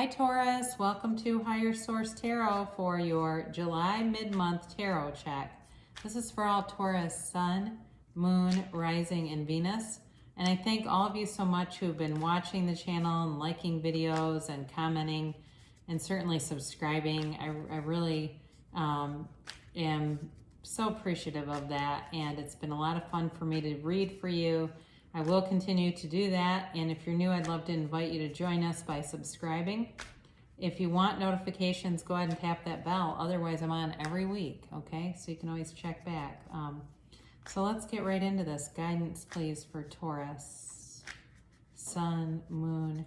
Hi Taurus, welcome to Higher Source Tarot for your July mid-month tarot check. This is for all Taurus, Sun, Moon, Rising, and Venus. And I thank all of you so much who've been watching the channel and liking videos and commenting and certainly subscribing. I really am so appreciative of that, and it's been a lot of fun for me to read for you. I will continue to do that, and if you're new, I'd love to invite you to join us by subscribing. If you want notifications, go ahead and tap that bell. Otherwise, I'm on every week, okay? So you can always check back. So let's get right into this. Guidance, please, for Taurus. Sun, Moon,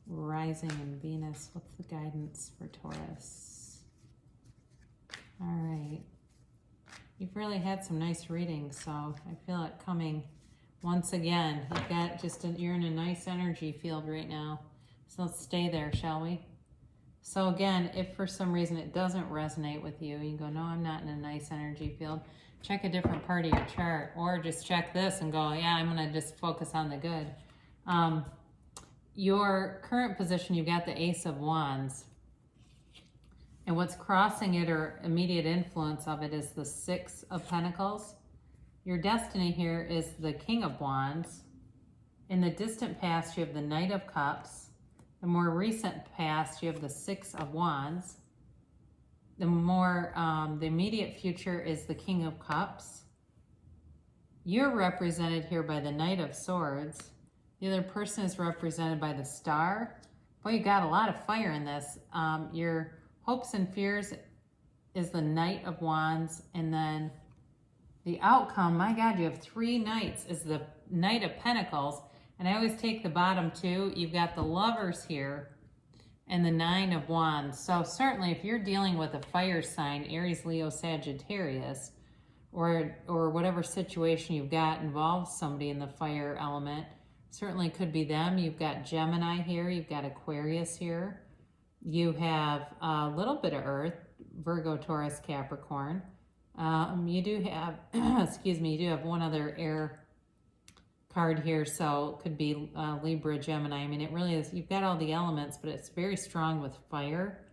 Rising, and Venus. What's the guidance for Taurus? All right. You've really had some nice readings, so I feel it coming. Once again, you've got you're in a nice energy field right now. So let's stay there, shall we? So again, if for some reason it doesn't resonate with you, you go, no, I'm not in a nice energy field, check a different part of your chart, or just check this and go, yeah, I'm going to just focus on the good. Your current position, you've got the Ace of Wands. And what's crossing it or immediate influence of it is the Six of Pentacles. Your destiny here is the King of Wands. In the distant past, you have the Knight of Cups. The more recent past, you have the Six of Wands. The immediate future is the King of Cups. You're represented here by the Knight of Swords. The other person is represented by the Star. Boy, you got a lot of fire in this. Your hopes and fears is the Knight of Wands, and then the outcome, my God, you have three knights, is the Knight of Pentacles. And I always take the bottom two. You've got the Lovers here and the Nine of Wands. So certainly if you're dealing with a fire sign, Aries, Leo, Sagittarius, or whatever situation you've got involves somebody in the fire element, certainly could be them. You've got Gemini here. You've got Aquarius here. You have a little bit of Earth, Virgo, Taurus, Capricorn. You do have, excuse me, you do have one other air card here, so it could be Libra, Gemini. I mean, it really is, you've got all the elements, but it's very strong with fire.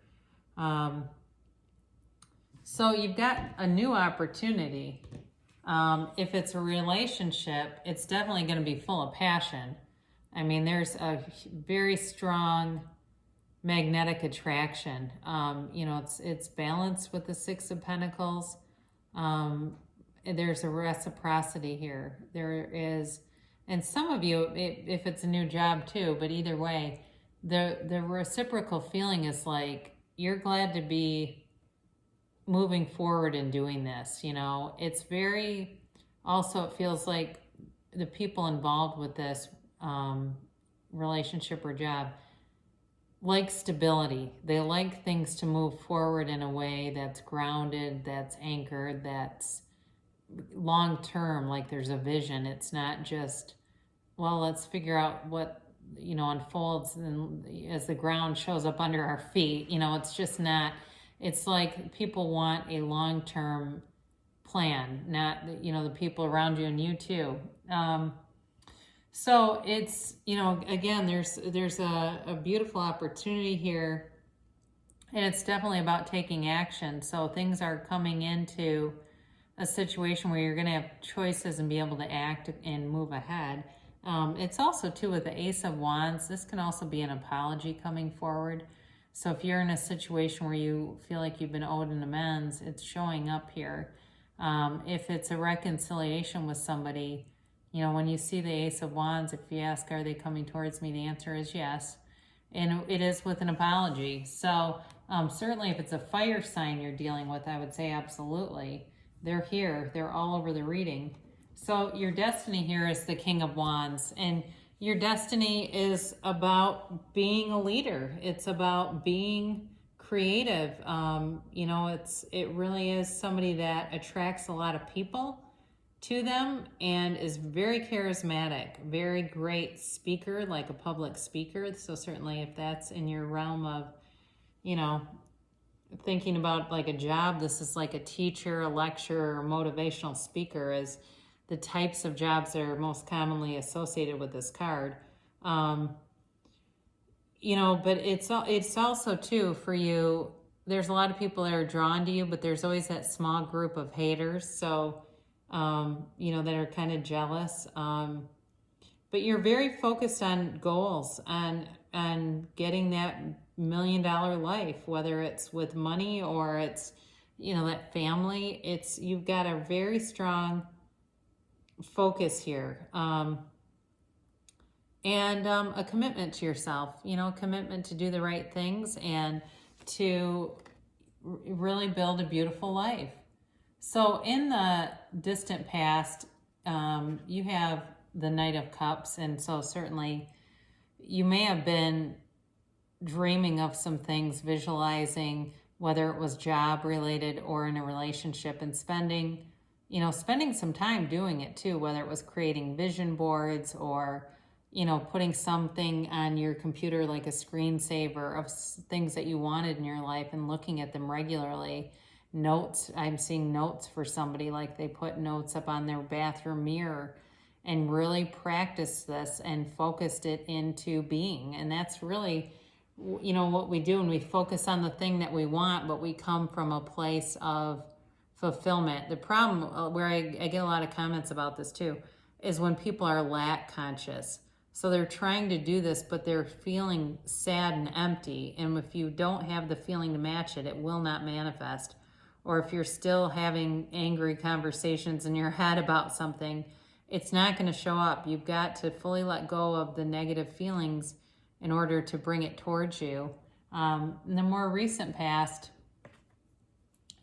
So you've got a new opportunity. If it's a relationship, it's definitely going to be full of passion. I mean, there's a very strong magnetic attraction. You know, it's balanced with the Six of Pentacles. There's a reciprocity here. There is, and some of you, if it's a new job too, but either way, the reciprocal feeling is like, you're glad to be moving forward and doing this, you know. It's very, also it feels like the people involved with this relationship or job like stability. They like things to move forward in a way that's grounded, that's anchored, that's long-term, like there's a vision. It's not just, well, let's figure out what, you know, unfolds and as the ground shows up under our feet. You know, it's just not, it's like people want a long-term plan, not, you know, the people around you and you too. So it's, you know, again, there's a beautiful opportunity here, and it's definitely about taking action. So things are coming into a situation where you're going to have choices and be able to act and move ahead. It's also too with the Ace of Wands, this can also be an apology coming forward. So if you're in a situation where you feel like you've been owed an amends, it's showing up here. If it's a reconciliation with somebody, you know, when you see the Ace of Wands, if you ask, are they coming towards me? The answer is yes. And it is with an apology. So certainly if it's a fire sign you're dealing with, I would say absolutely. They're here. They're all over the reading. So your destiny here is the King of Wands. And your destiny is about being a leader. It's about being creative. You know, it really is somebody that attracts a lot of people to them and is very charismatic, very great speaker, like a public speaker. So certainly if that's in your realm of, you know, thinking about like a job, this is like a teacher, a lecturer, or motivational speaker is the types of jobs that are most commonly associated with this card. but it's also too for you. There's a lot of people that are drawn to you, but there's always that small group of haters. So, that are kind of jealous. But you're very focused on goals and getting that $1 million life, whether it's with money or it's, that family. You've got a very strong focus here. And a commitment to yourself, a commitment to do the right things and to really build a beautiful life. So in the distant past, you have the Knight of Cups, and so certainly you may have been dreaming of some things, visualizing whether it was job related or in a relationship, and spending some time doing it too, whether it was creating vision boards or putting something on your computer like a screensaver of things that you wanted in your life and looking at them regularly. Notes, I'm seeing notes for somebody, like they put notes up on their bathroom mirror and really practiced this and focused it into being. And that's really, what we do when we focus on the thing that we want, but we come from a place of fulfillment. The problem, where I get a lot of comments about this too, is when people are lack conscious. So they're trying to do this, but they're feeling sad and empty. And if you don't have the feeling to match it, it will not manifest. Or if you're still having angry conversations in your head about something, it's not going to show up. You've got to fully let go of the negative feelings in order to bring it towards you. In the more recent past,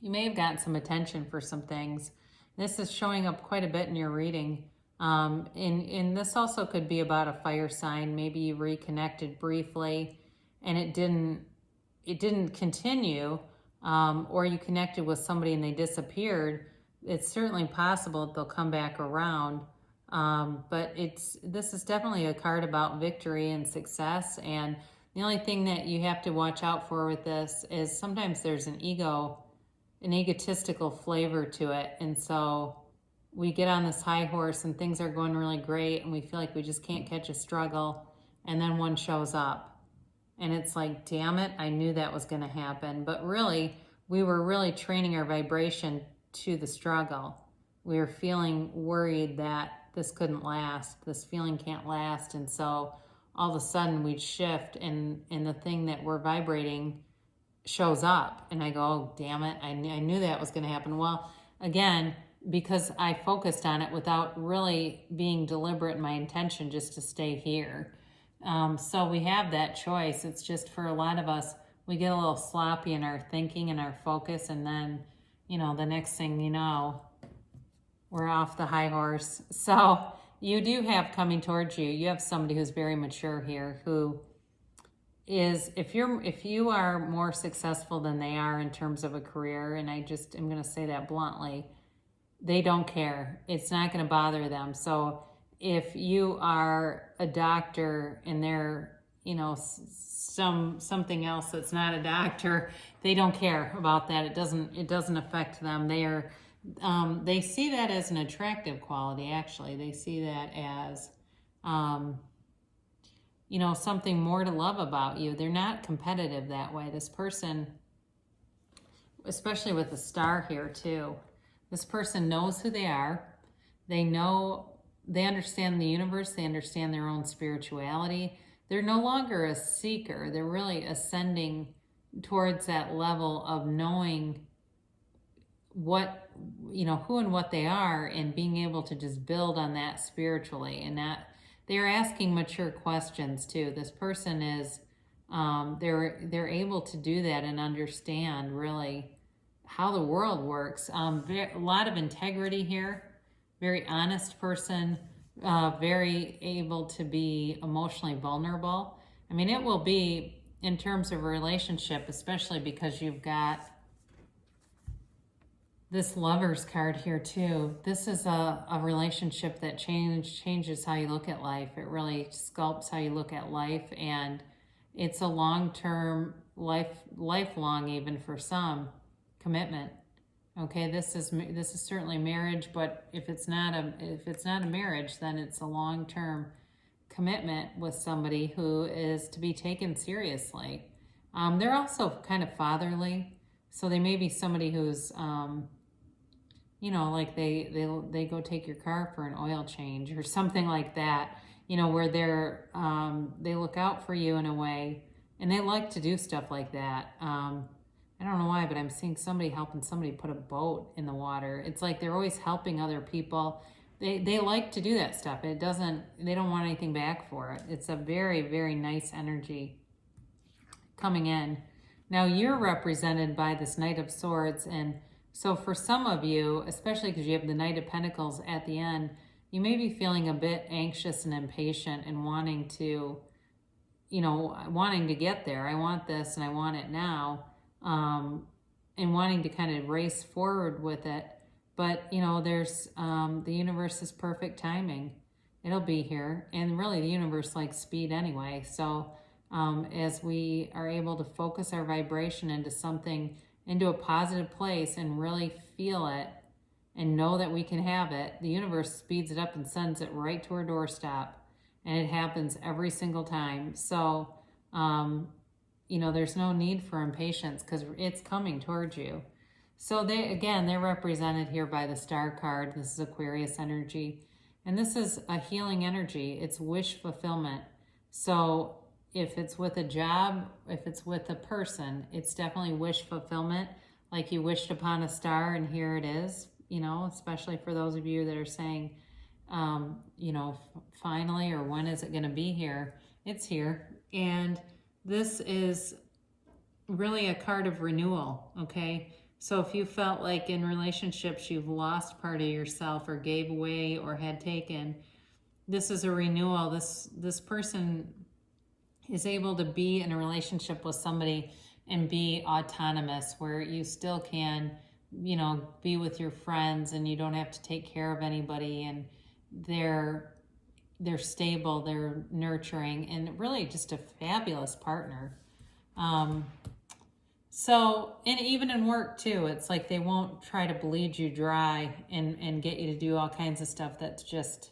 you may have gotten some attention for some things. This is showing up quite a bit in your reading. And this also could be about a fire sign. Maybe you reconnected briefly and it didn't continue, or you connected with somebody and they disappeared. It's certainly possible that they'll come back around. But this is definitely a card about victory and success. And the only thing that you have to watch out for with this is sometimes there's an egotistical flavor to it. And so we get on this high horse and things are going really great and we feel like we just can't catch a struggle, and then one shows up and it's like, damn it, I knew that was going to happen. But really, we were really training our vibration to the struggle. We were feeling worried that this couldn't last, this feeling can't last, and so all of a sudden we'd shift and the thing that we're vibrating shows up, and I go, oh, damn it, I knew that was going to happen. Well, again, because I focused on it without really being deliberate in my intention just to stay here. So we have that choice. It's just, for a lot of us, we get a little sloppy in our thinking and our focus, and then, the next thing you know, we're off the high horse. So you do have coming towards you, you have somebody who's very mature here, who is, if you are more successful than they are in terms of a career, and I'm going to say that bluntly, they don't care. It's not going to bother them. So if you are a doctor and they're, something else that's not a doctor, they don't care about that. It doesn't affect them. They see that as an attractive quality. Actually, they see that as, something more to love about you. They're not competitive that way. This person, especially with the star here too, this person knows who they are. They understand the universe. They understand their own spirituality. They're no longer a seeker. They're really ascending towards that level of knowing what, who and what they are, and being able to just build on that spiritually. And that they're asking mature questions too. This person is, they're able to do that and understand really how the world works. A lot of integrity here, very honest person, very able to be emotionally vulnerable. I mean, it will be, in terms of a relationship, especially because you've got this Lovers card here too. This is a relationship that changes how you look at life. It really sculpts how you look at life, and it's a long-term, lifelong, even for some, commitment. Okay, this is certainly marriage, but if it's not a marriage, then it's a long-term commitment with somebody who is to be taken seriously. They're also kind of fatherly, so they may be somebody who's, like they go take your car for an oil change or something like that. Where they look out for you in a way, and they like to do stuff like that. I don't know why, but I'm seeing somebody helping somebody put a boat in the water. It's like they're always helping other people. They like to do that stuff. They don't want anything back for it. It's a very, very nice energy coming in. Now you're represented by this Knight of Swords, and so for some of you, especially because you have the Knight of Pentacles at the end, you may be feeling a bit anxious and impatient and wanting to get there. I want this and I want it now. And wanting to kind of race forward with it. But, there's the universe's perfect timing. It'll be here. And really the universe likes speed anyway. So as we are able to focus our vibration into a positive place and really feel it and know that we can have it, the universe speeds it up and sends it right to our doorstep. And it happens every single time. So, there's no need for impatience because it's coming towards you. So they're represented here by the Star card. This is Aquarius energy. And this is a healing energy. It's wish fulfillment. So if it's with a job, if it's with a person, it's definitely wish fulfillment. Like you wished upon a star and here it is, especially for those of you that are saying, finally, or when is it going to be here? It's here. And this is really a card of renewal, okay? So if you felt like in relationships you've lost part of yourself or gave away or had taken, this is a renewal. This person is able to be in a relationship with somebody and be autonomous, where you still can, be with your friends and you don't have to take care of anybody, and they're stable, they're nurturing, and really just a fabulous partner. And even in work too, it's like they won't try to bleed you dry and get you to do all kinds of stuff that's just,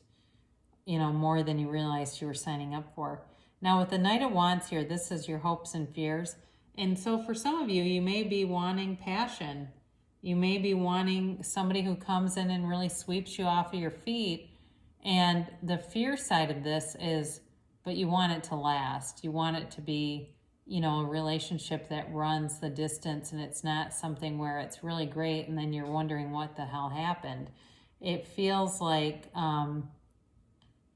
more than you realized you were signing up for. Now with the Knight of Wands here, this is your hopes and fears. And so for some of you, you may be wanting passion. You may be wanting somebody who comes in and really sweeps you off of your feet. And the fear side of this is, but you want it to last. You want it to be, a relationship that runs the distance, and it's not something where it's really great and then you're wondering what the hell happened. It feels like,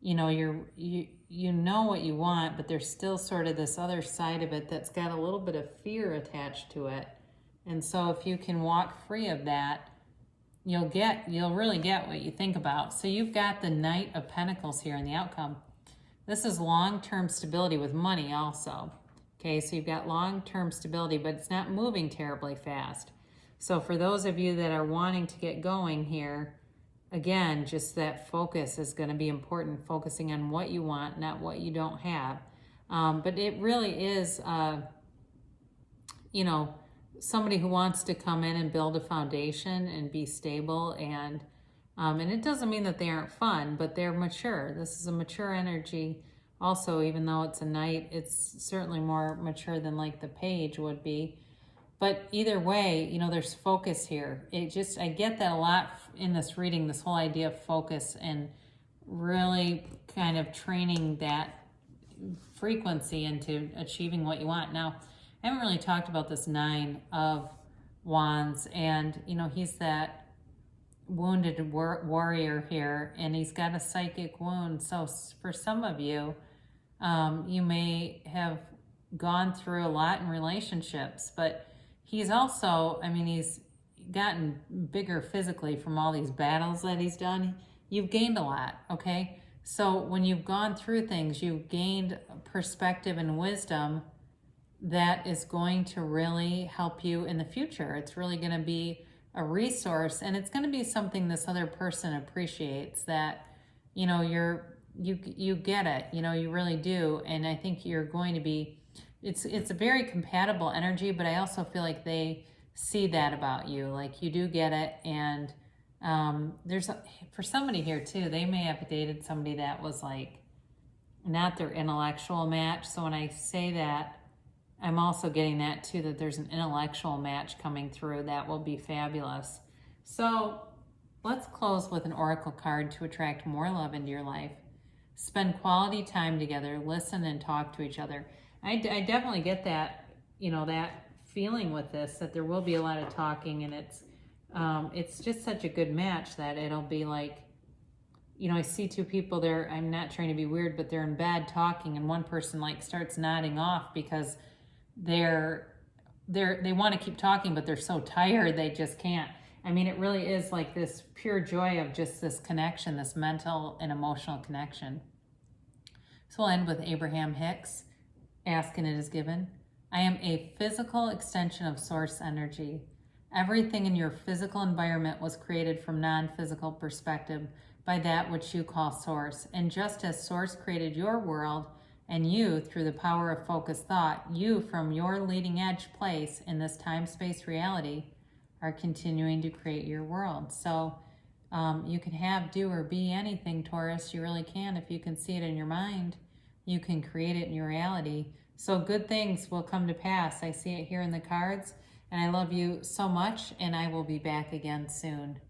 you know what you want, but there's still sort of this other side of it that's got a little bit of fear attached to it. And so if you can walk free of that, you'll really get what you think about. So you've got the Knight of Pentacles here in the outcome. This is long-term stability with money also. Okay, so you've got long-term stability, but it's not moving terribly fast. So for those of you that are wanting to get going here, again, just that focus is going to be important, focusing on what you want, not what you don't have. But it really is, somebody who wants to come in and build a foundation and be stable. And it doesn't mean that they aren't fun, but they're mature. This is a mature energy. Also, even though it's a knight, it's certainly more mature than like the page would be. But either way, there's focus here. I get that a lot in this reading, this whole idea of focus and really kind of training that frequency into achieving what you want. Now, I haven't really talked about this Nine of Wands, and, he's that wounded warrior here, and he's got a psychic wound. So for some of you, you may have gone through a lot in relationships, but he's also, he's gotten bigger physically from all these battles that he's done. You've gained a lot, okay? So when you've gone through things, you've gained perspective and wisdom that is going to really help you in the future. It's really going to be a resource, and it's going to be something this other person appreciates, that, you get it, you really do. And I think you're going to be, it's a very compatible energy, but I also feel like they see that about you, like you do get it. And for somebody here too, they may have dated somebody that was like not their intellectual match. So when I say that, I'm also getting that too, that there's an intellectual match coming through that will be fabulous. So let's close with an oracle card to attract more love into your life. Spend quality time together, listen and talk to each other. I definitely get that, that feeling with this, that there will be a lot of talking, and it's just such a good match that it'll be like, I see two people there, I'm not trying to be weird, but they're in bed talking, and one person like starts nodding off because they want to keep talking, but they're so tired they just can't. I mean, it really is like this pure joy of just this connection, this mental and emotional connection. So we'll end with Abraham Hicks. Ask and it is given. I am a physical extension of source energy. Everything in your physical environment was created from non-physical perspective by that which you call source. And just as source created your world and you through the power of focused thought, you from your leading edge place in this time-space reality are continuing to create your world. So you can have, do, or be anything, Taurus. You really can. If you can see it in your mind, you can create it in your reality. So good things will come to pass. I see it here in the cards, and I love you so much, and I will be back again soon.